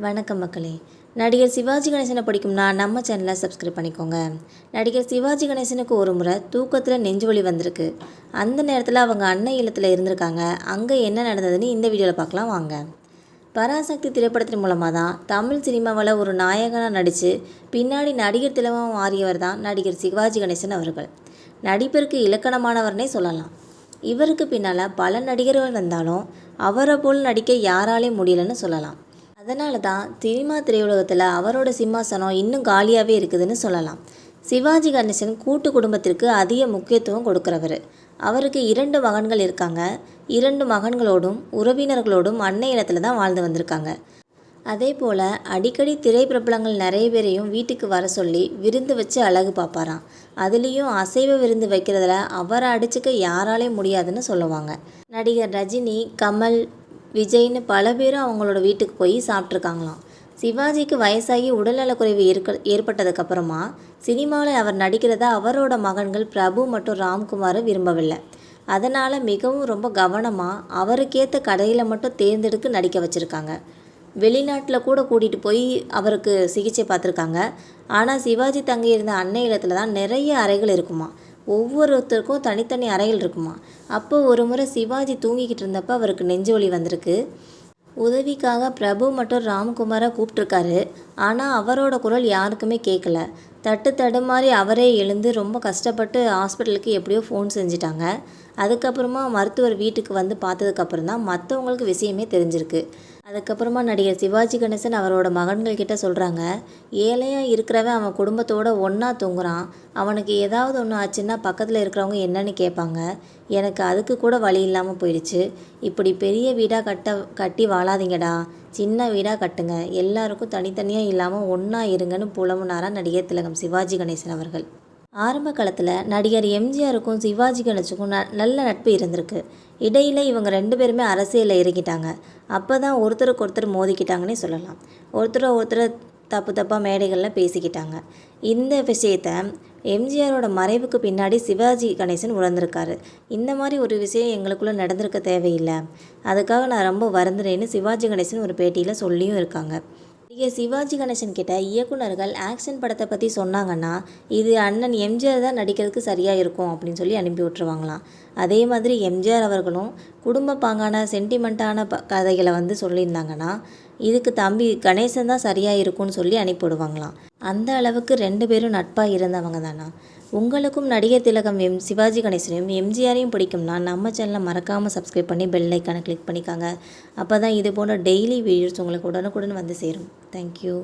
வணக்கம் மக்களே. நடிகர் சிவாஜி கணேசனை பிடிக்கும்னா நம்ம சேனலை சப்ஸ்கிரைப் பண்ணிக்கோங்க. நடிகர் சிவாஜி கணேசனுக்கு ஒரு முறை தூக்கத்தில் நெஞ்சு வலி வந்திருக்கு. அந்த நேரத்தில் அவங்க அன்னை இல்லத்தில் இருந்திருக்காங்க. அங்கே என்ன நடந்ததுன்னு இந்த வீடியோவில் பார்க்கலாம் வாங்க. பராசக்தி திரைப்படத்தின் மூலமாக தான் தமிழ் சினிமாவில் ஒரு நாயகனாக நடித்து பின்னாடி நடிகர் திலகமாக மாறியவர் தான் நடிகர் சிவாஜி கணேசன் அவர்கள். நடிப்பிற்கு இலக்கணமானவர்னே சொல்லலாம். இவருக்கு பின்னால் பல நடிகர்கள் வந்தாலும் அவரை போல் நடிக்க யாராலையும் முடியலன்னு சொல்லலாம். அதனால தான் சினிமா திரையுலகத்தில் அவரோட சிம்மாசனம் இன்னும் காலியாகவே இருக்குதுன்னு சொல்லலாம். சிவாஜி கணேசன் கூட்டு குடும்பத்திற்கு அதிக முக்கியத்துவம் கொடுக்குறவர். அவருக்கு 2 மகன்கள் இருக்காங்க. 2 மகன்களோடும் உறவினர்களோடும் அன்னை இல்லத்தில் தான் வாழ்ந்து வந்திருக்காங்க. அதே போல் அடிக்கடி திரைப்பிரபலங்கள் நிறைய பேரையும் வீட்டுக்கு வர சொல்லி விருந்து வச்சு அழகு பார்ப்பாராம். அதுலேயும் அசைவ விருந்து வைக்கிறதுல அவரை அடிச்சுக்க யாராலையும் முடியாதுன்னு சொல்லுவாங்க. நடிகர் ரஜினி, கமல், விஜய்னு பல பேரும் அவங்களோட வீட்டுக்கு போய் சாப்பிட்ருக்காங்களாம். சிவாஜிக்கு வயசாகி உடல்நலக்குறைவு ஏற்பட்டதுக்கப்புறமா சினிமாவில் அவர் நடிக்கிறத அவரோட மகன்கள் பிரபு மற்றும் ராம்குமாரை விரும்பவில்லை. அதனால் மிகவும் ரொம்ப கவனமாக அவருக்கேற்ற கதையில் மட்டும் தேர்ந்தெடுத்து நடிக்க வச்சுருக்காங்க. வெளிநாட்டில் கூட கூட்டிகிட்டு போய் அவருக்கு சிகிச்சை பார்த்துருக்காங்க. ஆனால் சிவாஜி தங்கியிருந்த அன்னை இல்லத்தில் தான் நிறைய அறைகள் இருக்குமா. ஒவ்வொருத்தருக்கும் தனித்தனி அறைகள் இருக்குமா. அப்போ ஒரு முறை சிவாஜி தூங்கிக்கிட்டு இருந்தப்போ அவருக்கு நெஞ்சு வலி வந்திருக்கு. உதவிக்காக பிரபு மற்றும் ராம்குமாரை கூப்பிட்ருக்காரு. ஆனால் அவரோட குரல் யாருக்குமே கேட்கல. தடுமாறி அவரே எழுந்து ரொம்ப கஷ்டப்பட்டு ஹாஸ்பிட்டலுக்கு எப்படியோ ஃபோன் செஞ்சிட்டாங்க. அதுக்கப்புறமா மருத்துவர் வீட்டுக்கு வந்து பார்த்ததுக்கப்புறம் தான் மற்றவங்களுக்கு விஷயமே தெரிஞ்சிருக்கு. அதுக்கப்புறமா நடிகர் சிவாஜி கணேசன் அவரோட மகன்கள்கிட்ட சொல்கிறாங்க, ஏழையாக இருக்கிறவன் அவன் குடும்பத்தோடு ஒன்றா தூங்குறான். அவனுக்கு ஏதாவது ஒன்று ஆச்சுன்னா பக்கத்தில் இருக்கிறவங்க என்னன்னு கேட்பாங்க. எனக்கு அதுக்கு கூட வழி இல்லாமல் போயிடுச்சு. இப்படி பெரிய வீடாக கட்டி வாழாதீங்கடா, சின்ன வீடாக கட்டுங்க, எல்லாருக்கும் தனித்தனியாக இல்லாமல் ஒன்றா இருங்கன்னு புலம்புனாரா நடிகர் திலகம் சிவாஜி கணேசன் அவர்கள். ஆரம்ப காலத்தில் நடிகர் எம்ஜிஆருக்கும் சிவாஜி கணேசனுக்கும் நல்ல நட்பு இருந்திருக்கு. இடையில் இவங்க 2 பேருமே அரசியலில் இறங்கிட்டாங்க. அப்போ தான் ஒருத்தருக்கு ஒருத்தர் மோதிக்கிட்டாங்கன்னே சொல்லலாம். ஒருத்தரை தப்பாக மேடைகளில் பேசிக்கிட்டாங்க. இந்த விஷயத்தை எம்ஜிஆரோட மறைவுக்கு பின்னாடி சிவாஜி கணேசன் உணர்ந்திருக்காரு. இந்த மாதிரி ஒரு விஷயம் எங்களுக்குள்ளே நடந்திருக்க தேவையில்லை, அதுக்காக நான் ரொம்ப வருந்துறேன்னு சிவாஜி கணேசன் ஒரு பேட்டியில் சொல்லியும் இருக்காங்க. நடிகர் சிவாஜி கணேசன் கிட்ட இயக்குனர்கள் ஆக்ஷன் படத்தை பற்றி சொன்னாங்கன்னா இது அண்ணன் எம்ஜிஆர் தான் நடிக்கிறதுக்கு சரியாக இருக்கும் அப்படின்னு சொல்லி அனுப்பி விட்டுருவாங்களாம். அதே மாதிரி எம்ஜிஆர் அவர்களும் குடும்ப பாங்கான சென்டிமெண்ட்டான கதைகளை சொல்லியிருந்தாங்கன்னா இதுக்கு தம்பி கணேசன் தான் சரியாக இருக்கும்னு சொல்லி அனுப்பிவிடுவாங்களாம். அந்த அளவுக்கு 2 பேரும் நட்பாக இருந்தவங்க தானா. உங்களுக்கும் நடிகர் திலகம் சிவாஜி கணேசனையும் எம்ஜிஆரையும் பிடிக்கும்னா நம்ம சேனலை மறக்காமல் சப்ஸ்கிரைப் பண்ணி பெல் ஐக்கானை கிளிக் பண்ணிக்காங்க. அப்போ தான் இது போன்ற டெய்லி வீடியோஸ் உங்களுக்கு உடனுக்குடன் வந்து சேரும். தேங்க்யூ.